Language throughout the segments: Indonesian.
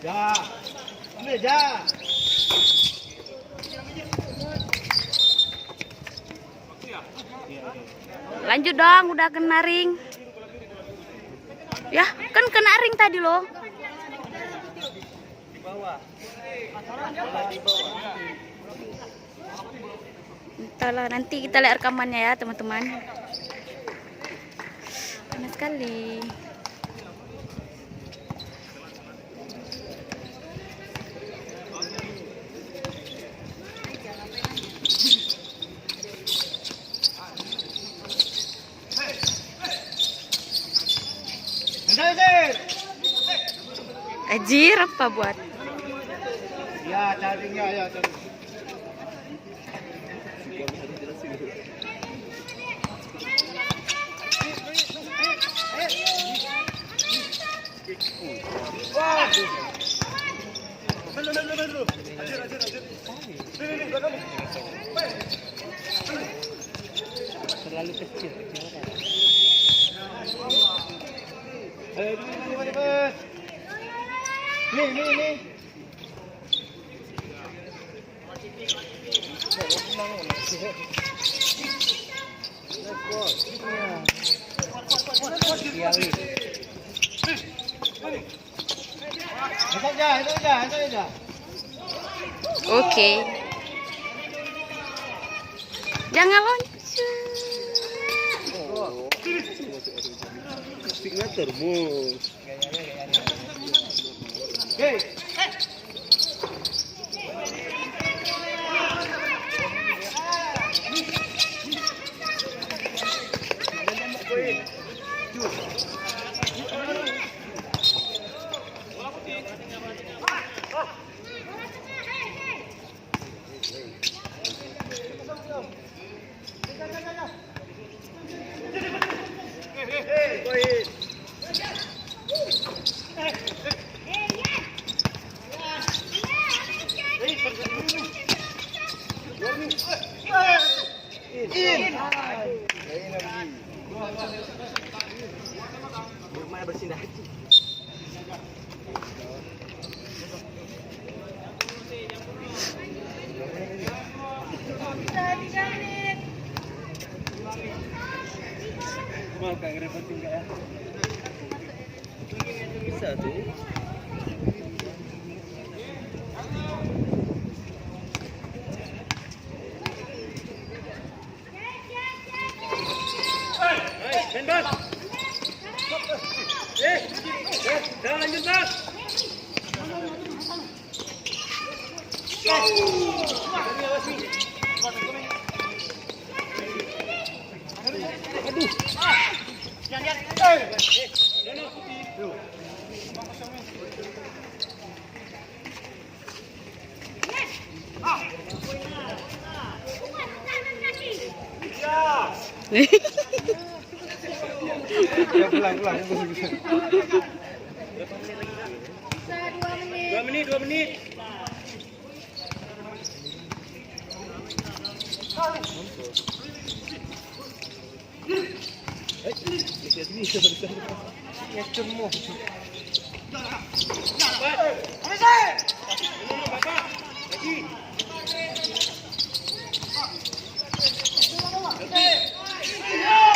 Ja, ambil ja. Lanjut dong, udah kena ring. Ya, kan kena ring tadi loh. Di bawah. Entahlah, nanti kita lihat rekamannya ya teman-teman. Panas sekali. Ajir, apa buat? Ya, carinya ya, cari. Terlalu kecil. Nih. Itu aja. Oke. Jangan loncat. Sticknya termus. Hey. Bermain bersindah hati. Mau kagak repot juga ya? Bisa tuh. Bas. Jangan lanjut, Bas. Aduh. Ya, pulang. Bisa 2 menit.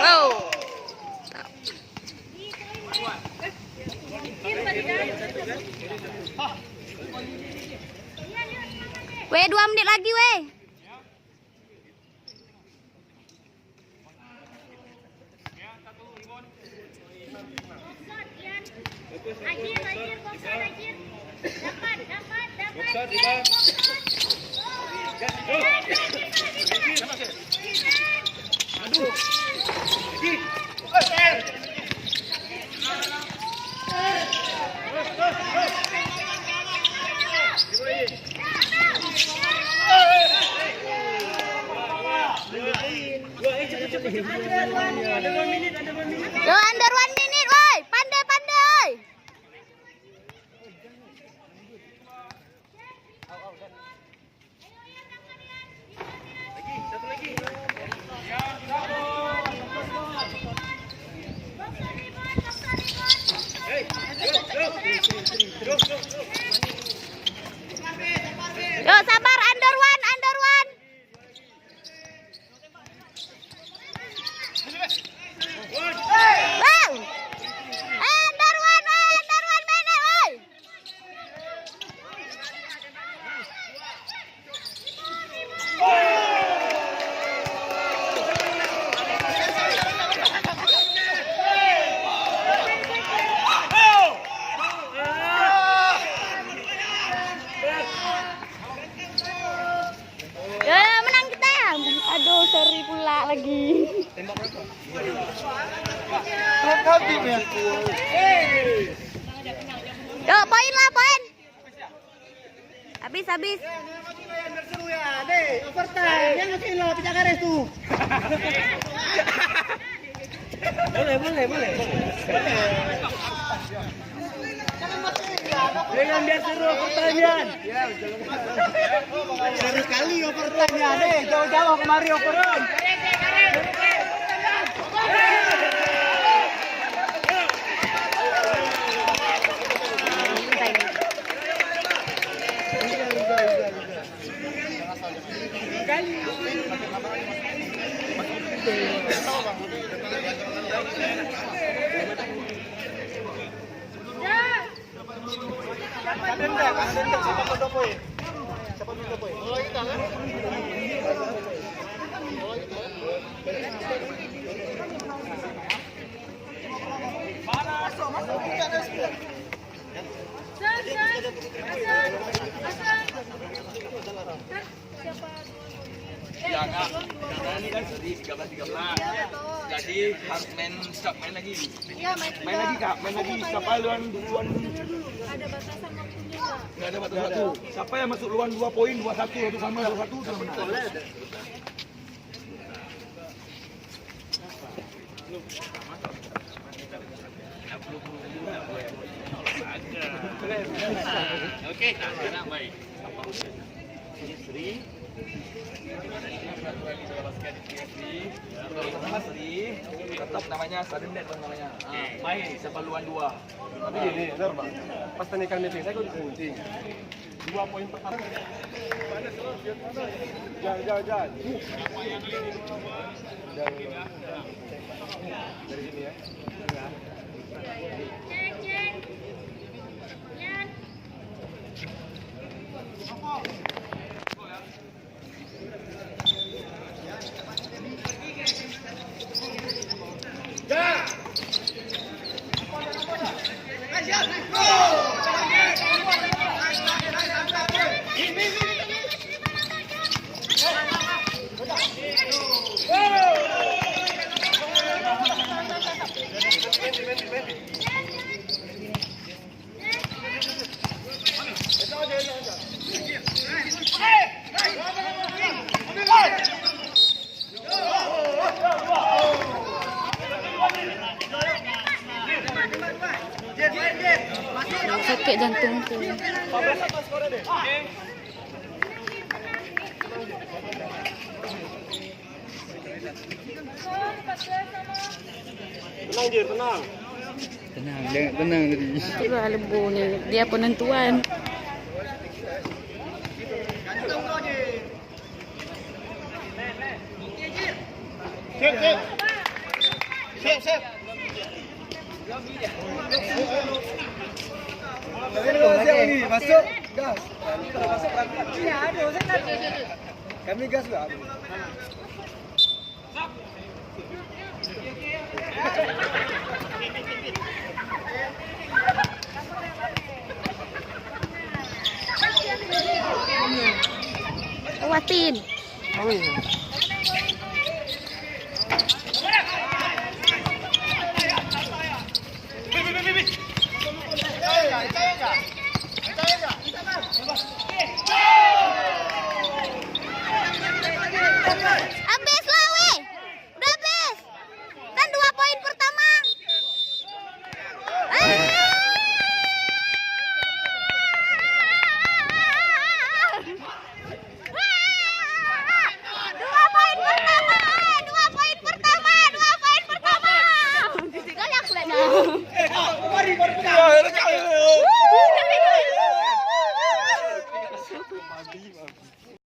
Wow. Weh, 2 menit lagi, weh. Yo, under 1 minute, woi. Pandai. Satu lagi. Yuk, poin lah, poin. Habis, habis. Boleh. Jangan biar seru pertanyaan. Seru kali pertanyaan. Jauh-jauh kemari operan. Ya enggak, karena ini kan jadi 13-13. Jadi harus main lagi. Main lagi Kak, main lagi. Siapa duluan? Ada batasan waktunya nggak? Enggak ada batas waktu. Siapa yang masuk duluan 2 poin, 2-1, 1 sama 2-1 sama menang. Oke, sekarang baik. Sri. Tetap namanya Sadendet namanya. Main siapa luan 2. Tapi ini normal. Pas tanikan meeting saya kok disunting. 2 poin pertama. Jangan. Dari sini ya. Sakit jantungku. Tenang Jir, tenang. Tenang tadi. Itulah Lebu nih, dia penentuan. Siap. Masuk, gas. Kami gas lah. Awasin. Amin.